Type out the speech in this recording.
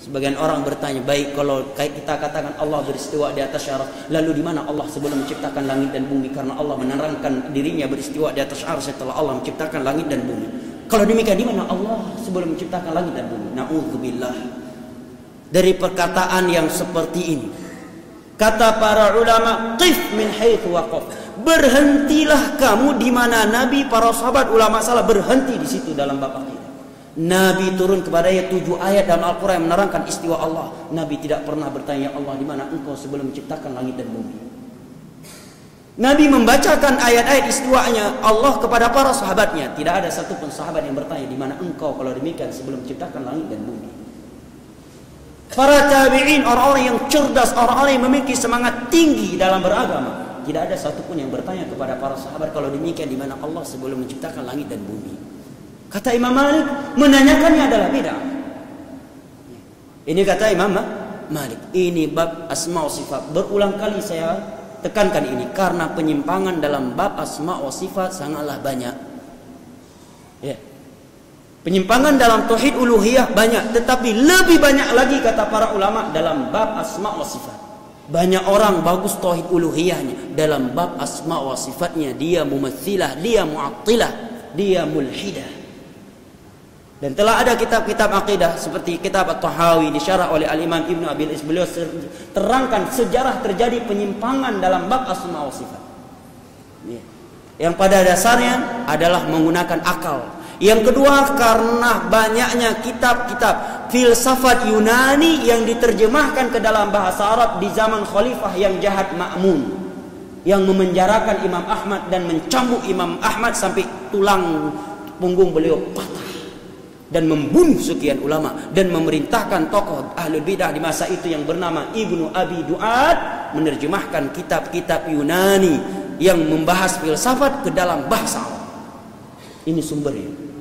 Sebagian orang bertanya, baik kalau kita katakan Allah beristiwa di atas arsy, lalu di mana Allah sebelum menciptakan langit dan bumi? Karena Allah menerangkan dirinya beristiwa di atas arsy setelah Allah menciptakan langit dan bumi. Kalau demikian, di mana Allah sebelum menciptakan langit dan bumi? Na'udzubillah dari perkataan yang seperti ini. Kata para ulama, qif min haitsu waqaf. Berhentilah kamu di mana Nabi, para sahabat, ulama salah berhenti di situ dalam bab akidah. Nabi turun kepadanya 7 ayat dalam Al-Quran yang menerangkan istiwa Allah. Nabi tidak pernah bertanya, Allah di mana engkau sebelum menciptakan langit dan bumi. Nabi membacakan ayat-ayat istiwanya Allah kepada para sahabatnya. Tidak ada satupun sahabat yang bertanya, di mana engkau kalau demikian sebelum menciptakan langit dan bumi. Para tabi'in, orang-orang yang cerdas, orang-orang yang memiliki semangat tinggi dalam beragama, tidak ada satupun yang bertanya kepada para sahabat, kalau demikian di mana Allah sebelum menciptakan langit dan bumi. Kata Imam Malik, menanyakannya adalah bid'ah. Ini kata Imam Malik. Ini bab asma wa sifat. Berulang kali saya tekankan ini karena penyimpangan dalam bab asma wa sifat sangatlah banyak. Ya. Penyimpangan dalam tauhid uluhiyah banyak, tetapi lebih banyak lagi kata para ulama dalam bab asma wa sifat. Banyak orang bagus tauhid uluhiyahnya, dalam bab asma wa sifatnya dia mumatsilah, dia mu'attilah, dia mulhidah. Dan telah ada kitab-kitab akidah seperti kitab At-Tahawi disyarah oleh Al-Imam Ibnu Abil Is, beliau terangkan sejarah terjadi penyimpangan dalam bab asma wa sifat. Yang pada dasarnya adalah menggunakan akal. Yang kedua, karena banyaknya kitab-kitab filsafat Yunani yang diterjemahkan ke dalam bahasa Arab di zaman khalifah yang jahat Ma'mun, yang memenjarakan Imam Ahmad dan mencambuk Imam Ahmad sampai tulang punggung beliau patah, dan membunuh sekian ulama, dan memerintahkan tokoh ahlul bidah di masa itu yang bernama Ibnu Abi Du'ad menerjemahkan kitab-kitab Yunani yang membahas filsafat ke dalam bahasa Arab. Ini sumbernya.